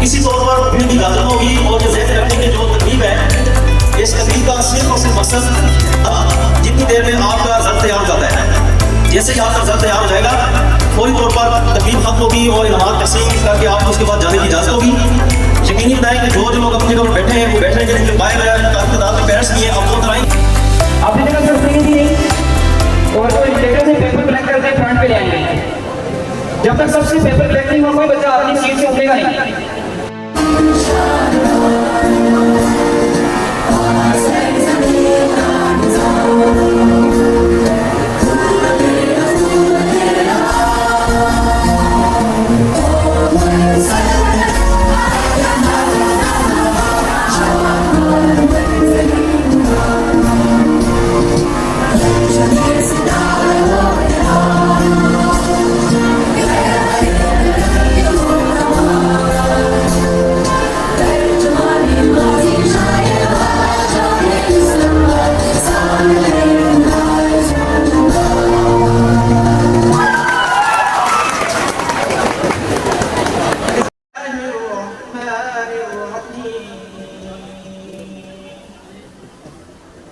اسی طور پر بھیڑ کی لازم ہوگی اور یہ ذہن رکھنے کی جو تقریب ہے اس تقریب کا صرف اور صرف مقصد جتنی دیر میں آپ کا ضبط تیار ہو جاتا ہے، جیسے ہی آپ کا ضبط تیار ہو جائے گا فوری طور پر تقریب ختم ہوگی اور انعامات تقسیم کر کے آپ کو اس کے بعد جانے کی اجازت ہوگی۔ یقینی بتائیں کہ جو لوگ اپنی جگہ پر بیٹھے ہیں وہ بیٹھنے کے لیے باہر کافی تعداد میں پیرنٹس بھی ہیں، آپ کو کرائیں اپنی جگہ پر صحیح نہیں اور وہ انڈیکیٹر سے پیپر کلیکٹ کر کے فرنٹ پہ لے آئیں گے۔ جب تک سب سے پیپر کلیکٹ نہیں ہوا کوئی بچہ اپنی سیٹ سے اٹھے گا نہیں۔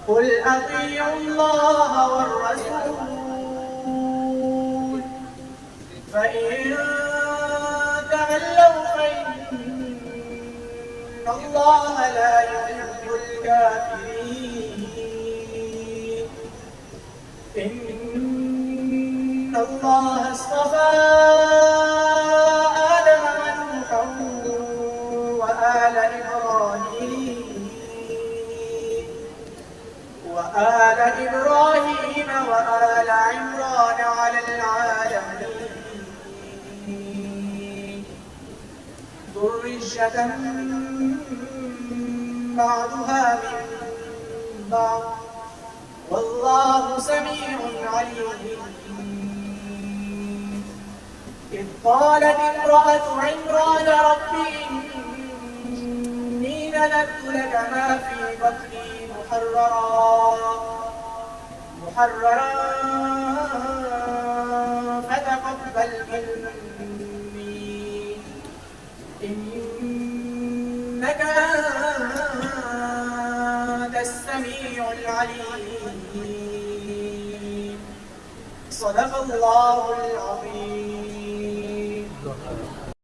قل أطيعوا الله والرسول فإن تولوا فإن الله لا يحب الكافرين إن الله اصطفى آدم ونوحا وآل إبراهيم وآل عمران على العالمين ذرية بعضها من بعض والله سميع عليم إذ قالت امرأة عمران رب إني نذرت لك ما في بطني محررا فتقبل مني إنك أنت السميع العليم صدق الله العظيم۔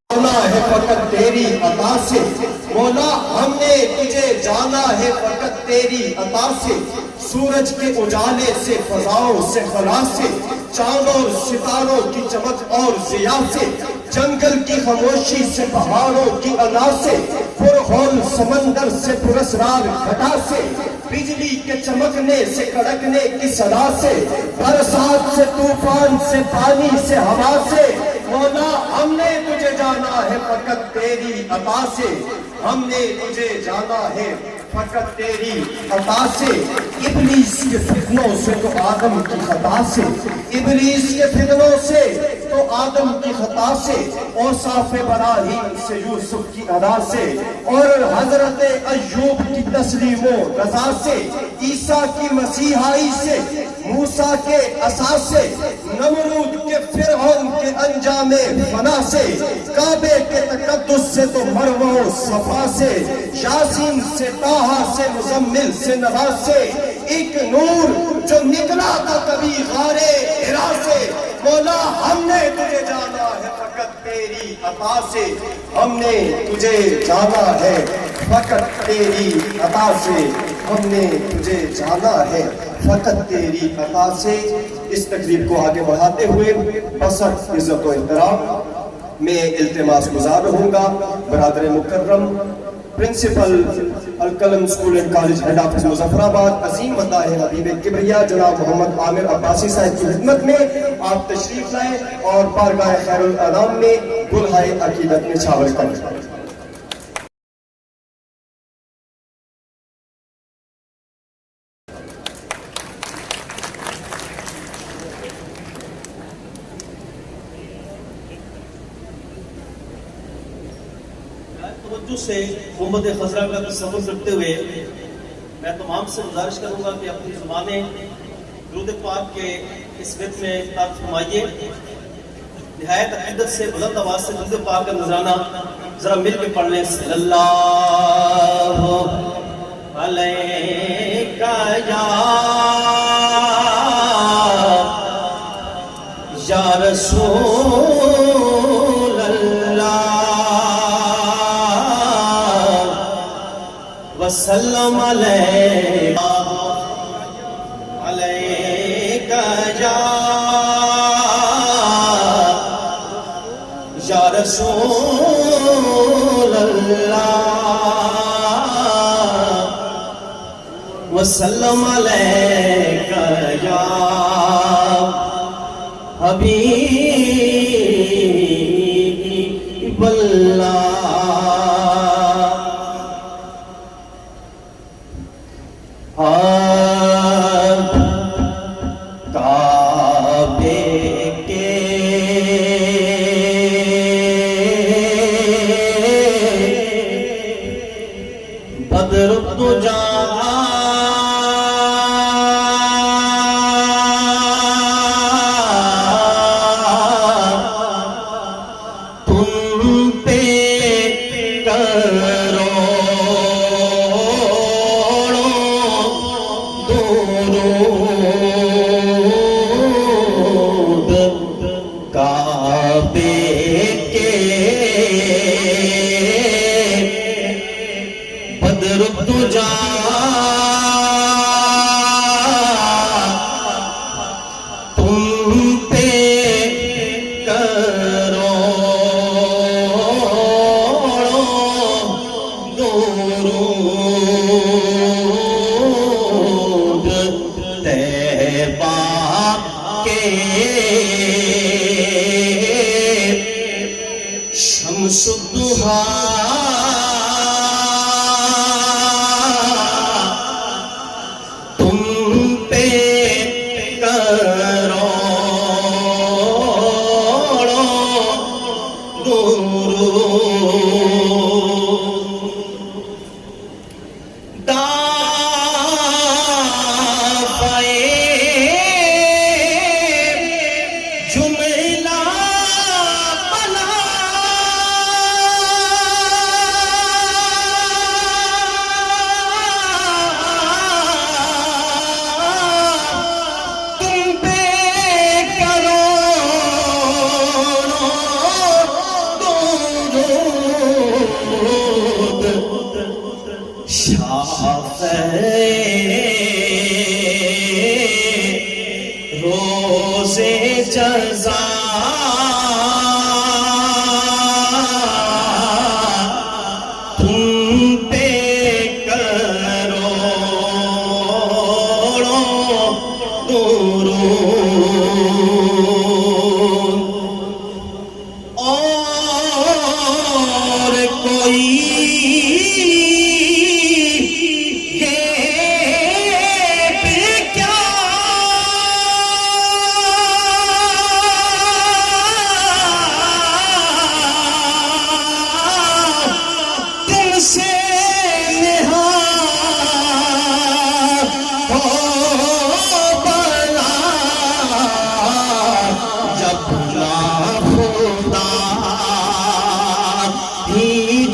جانا ہے فقط تیری عطا سے مولا، ہم نے تجھے جانا ہے فقط تیری عطا سے، سورج کے اجالے سے، فضاؤں سے، خلا سے، چاند اور ستاروں کی چمک اور ضیاء سے، جنگل کی خاموشی سے، پہاڑوں کی انا سے، پرخول سمندر سے، پراسرار گھٹا سے، بجلی کے چمکنے سے، کڑکنے کی صدا سے، برسات سے، طوفان سے، پانی سے، ہوا سے، مولا ہم نے تجھے جانا ہے فقط تیری عطا سے، ہم نے تجھے جانا ہے فقط تیری عطا سے۔ ابلیس کے فتنوں سے تو آدم کی خطا سے، ابلیس کے فتنوں سے تو آدم کی خطا سے، اوصاف ابراہیم سے، یوسف کی ادا سے، اور حضرت ایوب کی تسلیم و رضا سے، عیسیٰ کی مسیحائی سے، موسیٰ کے عصا سے، نمرود کے فرعون کے انجام فنا سے، کعبے کے تقدس سے تو مروہ و صفا سے، یاسین سے، طٰہٰ سے، مزمل سے، نبا سے، ایک نور جو نکلا تھا کبھی غار حرا سے، مولا ہم نے تجھے جانا ہے فقط تیری عطا سے، ہم نے تجھے جانا ہے فقط تیری عطا سے، ہم نے تجھے جانا ہے فقط تیری عطا سے۔ اس تقریب کو آگے بڑھاتے ہوئے بسر عزت و احترام میں التماس گزار رہوں گا برادر مکرم principal Alqalam school and college head office Muzaffarabad عظیم مداح حبیب کبریا جناب محمد عامر عباسی صاحب کی خدمت میں آپ تشریف لائیں اور بارگاہ خیر الانام میں گلہائے عقیدت میں شامل کریں۔ توجہ سے محمد خضرہ کا تصور کرتے ہوئے میں تمام سے گزارش کروں گا کہ اپنی زبانیں درود پاک کے اس وقت میں تعارف فرمائیے۔ نہایت عقیدت سے بلند آواز سے درود پاک کا نذرانہ ذرا مل کے پڑھ لیں صلی اللہ علیہ یا رسول اللہ وسلم علیہ یا رسول اللہ وسلم علیکہ یا حبیب اللہ کعبے کے بدر الدجا تم پہ درود کعبے کے بدر الدجا تم پہ درود طیبہ کے شمس الضحیٰ تم پہ روزے جزا تم پہ کروڑوں درود اور کوئی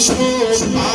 چھپا